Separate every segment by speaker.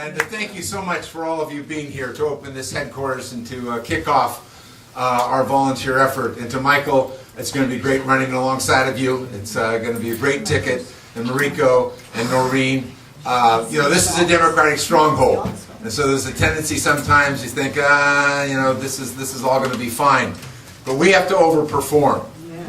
Speaker 1: And to thank you so much for all of you being here to open this headquarters and to kick off our volunteer effort. And to Michael, it's going to be great running alongside of you. It's going to be a great ticket. And Mariko and Noreen, you know, this is a Democratic stronghold. And so there's a tendency sometimes you think, you know, this is all going to be fine. But we have to overperform.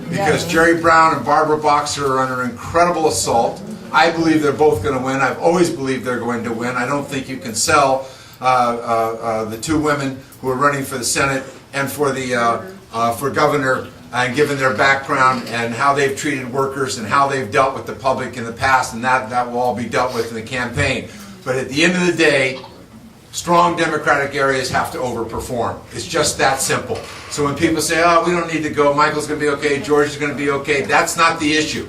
Speaker 1: Because Jerry Brown and Barbara Boxer are under incredible assault. I believe they're both going to win. I've always believed they're going to win. I don't think you can sell the two women who are running for the Senate and for the for governor, and given their background and how they've treated workers and how they've dealt with the public in the past, and that will all be dealt with in the campaign. But at the end of the day, strong Democratic areas have to overperform. It's just that simple. So when people say, oh, we don't need to go, Michael's going to be okay, George is going to be okay, that's not the issue.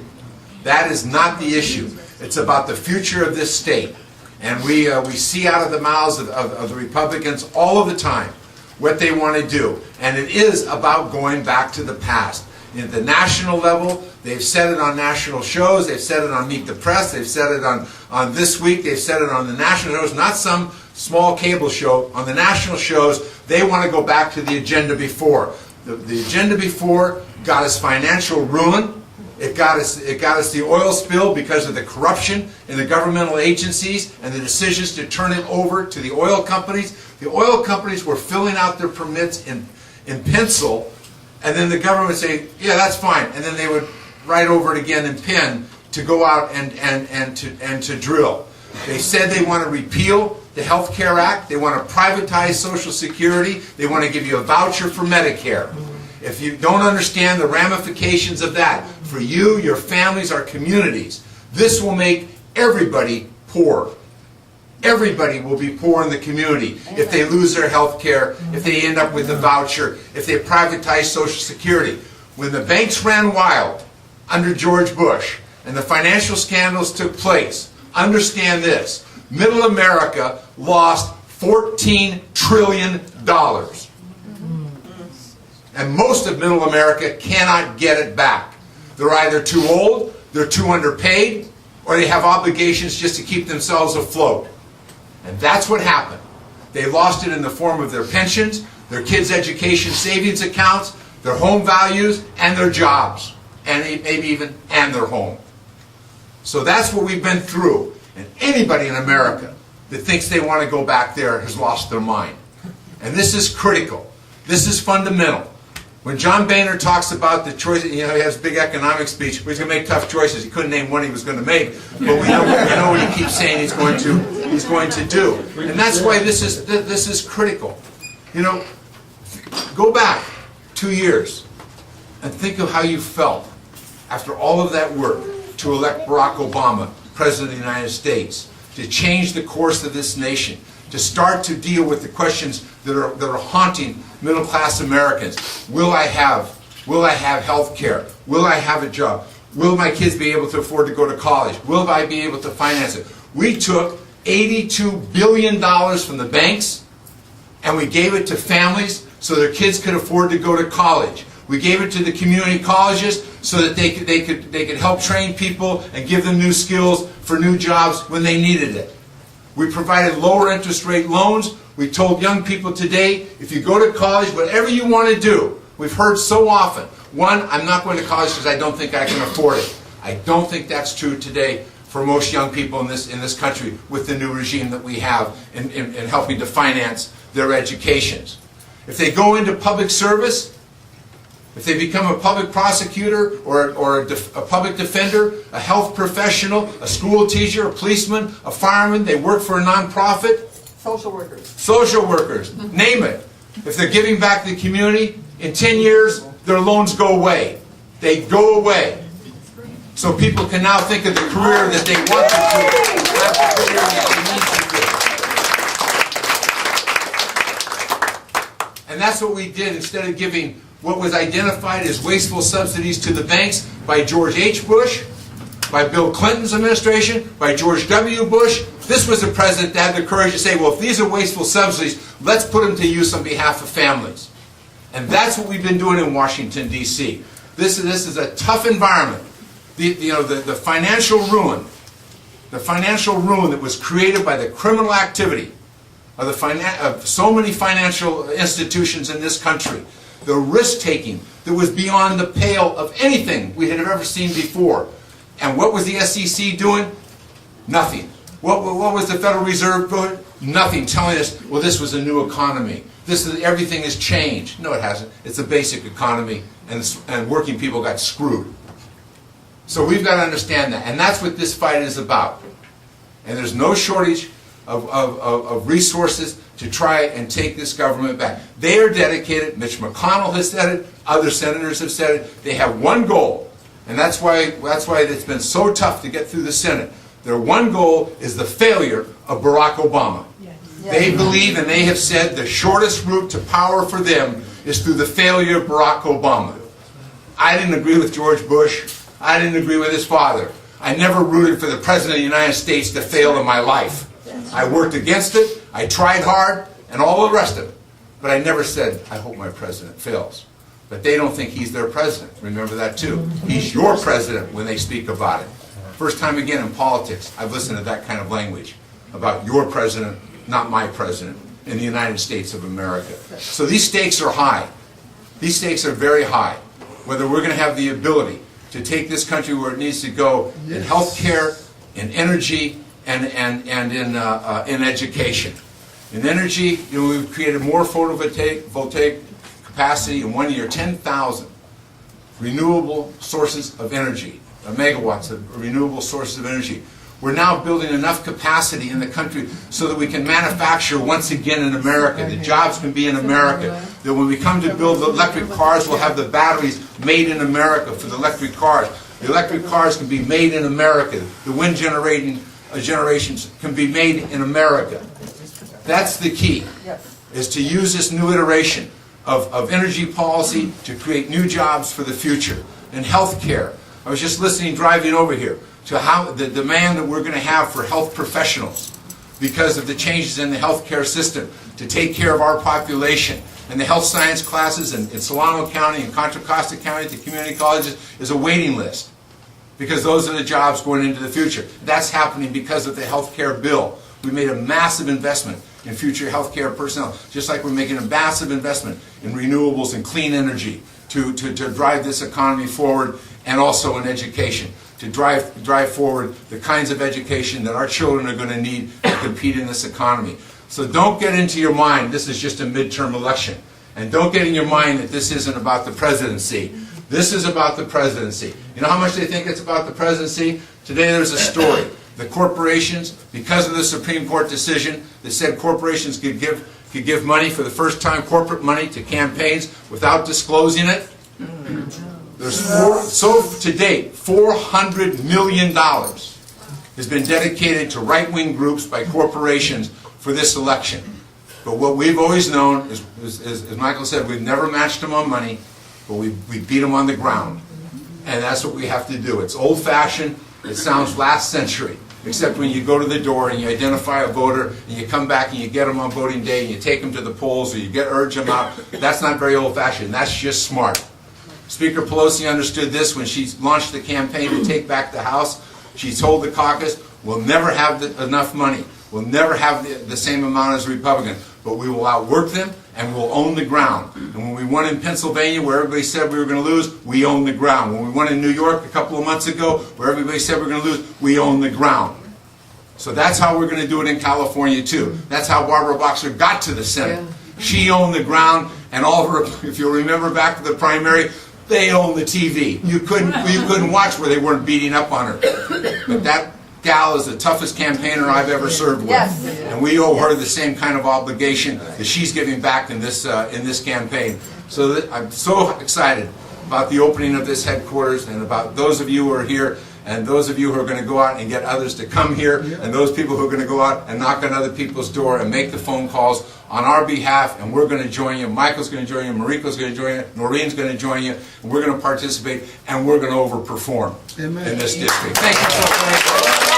Speaker 1: That is not the issue. It's about the future of this state. And we see out of the mouths of the Republicans all of the time what they want to do. And it is about going back to the past. At the national level, they've said it on national shows, they've said it on Meet the Press, they've said it on This Week, they've said it on the national shows, not some small cable show. On the national shows, they want to go back to the agenda before. The agenda before got us financial ruin. It got us the oil spill because of the corruption in the governmental agencies and the decisions to turn it over to the oil companies. The oil companies were filling out their permits in pencil, and then the government would say, yeah, that's fine. And then they would write over it again in pen to go out and to drill. They said they want to repeal the Health Care Act. They want to privatize Social Security. They want to give you a voucher for Medicare. If you don't understand the ramifications of that, for you, your families, our communities, this will make everybody poor. Everybody will be poor in the community if they lose their health care, if they end up with a voucher, if they privatize Social Security. When the banks ran wild under George Bush and the financial scandals took place, understand this, Middle America lost $14 trillion. And most of Middle America cannot get it back. They're either too old, they're too underpaid, or they have obligations just to keep themselves afloat. And that's what happened. They lost it in the form of their pensions, their kids' education savings accounts, their home values, and their jobs, and maybe even their home. So that's what we've been through. And anybody in America that thinks they want to go back there has lost their mind. And this is critical. This is fundamental. When John Boehner talks about the choice, you know, he has a big economic speech, he's going to make tough choices. He couldn't name one he was going to make, but we know what he keeps saying he's going to do. And that's why this is critical. You know, go back 2 years and think of how you felt after all of that work to elect Barack Obama President of the United States, to change the course of this nation, to start to deal with the questions that are haunting middle-class Americans. Will I have health care? Will I have a job? Will my kids be able to afford to go to college? Will I be able to finance it? We took $82 billion from the banks and we gave it to families so their kids could afford to go to college. We gave it to the community colleges so that they could help train people and give them new skills for new jobs when they needed it. We provided lower interest rate loans. We told young people today, if you go to college, whatever you want to do, we've heard so often, one, I'm not going to college because I don't think I can afford it. I don't think that's true today for most young people in this country with the new regime that we have in helping to finance their educations. If they go into public service, if they become a public prosecutor or a public defender, a health professional, a school teacher, a policeman, a fireman, they work for a nonprofit.
Speaker 2: Social workers.
Speaker 1: Social workers, name it. If they're giving back to the community, in 10 years, their loans go away. They go away. So people can now think of the career that they want to do, not the career that they need to do. And that's what we did instead of giving what was identified as wasteful subsidies to the banks by George H. Bush, by Bill Clinton's administration, by George W. Bush. This was the president that had the courage to say, well, if these are wasteful subsidies, let's put them to use on behalf of families. And that's what we've been doing in Washington, D.C. This is a tough environment. The financial ruin the financial ruin that was created by the criminal activity of so many financial institutions in this country, the risk-taking that was beyond the pale of anything we had ever seen before. And what was the SEC doing? Nothing. What was the Federal Reserve doing? Nothing. Telling us, well, this was a new economy. Everything has changed. No, it hasn't. It's a basic economy, and working people got screwed. So we've got to understand that, and that's what this fight is about. And there's no shortage of resources to try and take this government back. They are dedicated. Mitch McConnell has said it. Other senators have said it. They have one goal, and that's why it's been so tough to get through the Senate. Their one goal is the failure of Barack Obama. They believe, and they have said, the shortest route to power for them is through the failure of Barack Obama. I didn't agree with George Bush. I didn't agree with his father. I never rooted for the President of the United States to fail in my life. I worked against it, I tried hard, and all the rest of it. But I never said, I hope my president fails. But they don't think he's their president. Remember that too. He's your president when they speak about it. First time again in politics, I've listened to that kind of language about your president, not my president, in the United States of America. So these stakes are high. These stakes are very high. Whether we're going to have the ability to take this country where it needs to go in health care, in energy, and in education. In energy, we've created more photovoltaic capacity in 1 year, 10,000 renewable sources of energy, megawatts of renewable sources of energy. We're now building enough capacity in the country so that we can manufacture once again in America. The jobs can be in America. That when we come to build electric cars, we'll have the batteries made in America for the electric cars. The electric cars can be made in America. The wind generations can be made in America. That's the key, is to use this new iteration of energy policy to create new jobs for the future. In health care, I was just listening driving over here to how the demand that we're going to have for health professionals because of the changes in the healthcare system to take care of our population. And the health science classes in Solano County and Contra Costa County at the community colleges is a waiting list because those are the jobs going into the future. That's happening because of the health care bill. We made a massive investment in future health care personnel, just like we're making a massive investment in renewables and clean energy to drive this economy forward, and also in education, to drive forward the kinds of education that our children are going to need to compete in this economy. So don't get into your mind this is just a midterm election. And don't get in your mind that this isn't about the presidency. This is about the presidency. You know how much they think it's about the presidency? Today there's a story. The corporations, because of the Supreme Court decision that said corporations could give money for the first time, corporate money, to campaigns without disclosing it. There's to date, $400 million has been dedicated to right-wing groups by corporations for this election. But what we've always known is, as Michael said, we've never matched them on money, but we beat them on the ground. And that's what we have to do. It's old-fashioned. It sounds last century. Except when you go to the door and you identify a voter and you come back and you get them on voting day and you take them to the polls or you urge them out, that's not very old-fashioned. That's just smart. Speaker Pelosi understood this when she launched the campaign to take back the House. She told the caucus, we'll never have enough money. We'll never have the same amount as Republicans, but we will outwork them and we'll own the ground. And when we won in Pennsylvania, where everybody said we were going to lose, we owned the ground. When we won in New York a couple of months ago, where everybody said we were going to lose, we owned the ground. So that's how we're going to do it in California too. That's how Barbara Boxer got to the Senate. She owned the ground, and all of her, if you'll remember back to the primary, they owned the TV. You couldn't watch where they weren't beating up on her. But that gal is the toughest campaigner I've ever served with. And we owe her the same kind of obligation that she's giving back in this campaign. So I'm so excited about the opening of this headquarters, and about those of you who are here, and those of you who are going to go out and get others to come here, and those people who are going to go out and knock on other people's door and make the phone calls on our behalf, and we're going to join you. Michael's going to join you, Mariko's going to join you, Noreen's going to join you, and we're going to participate, and we're going to overperform in this district. Thank you so much.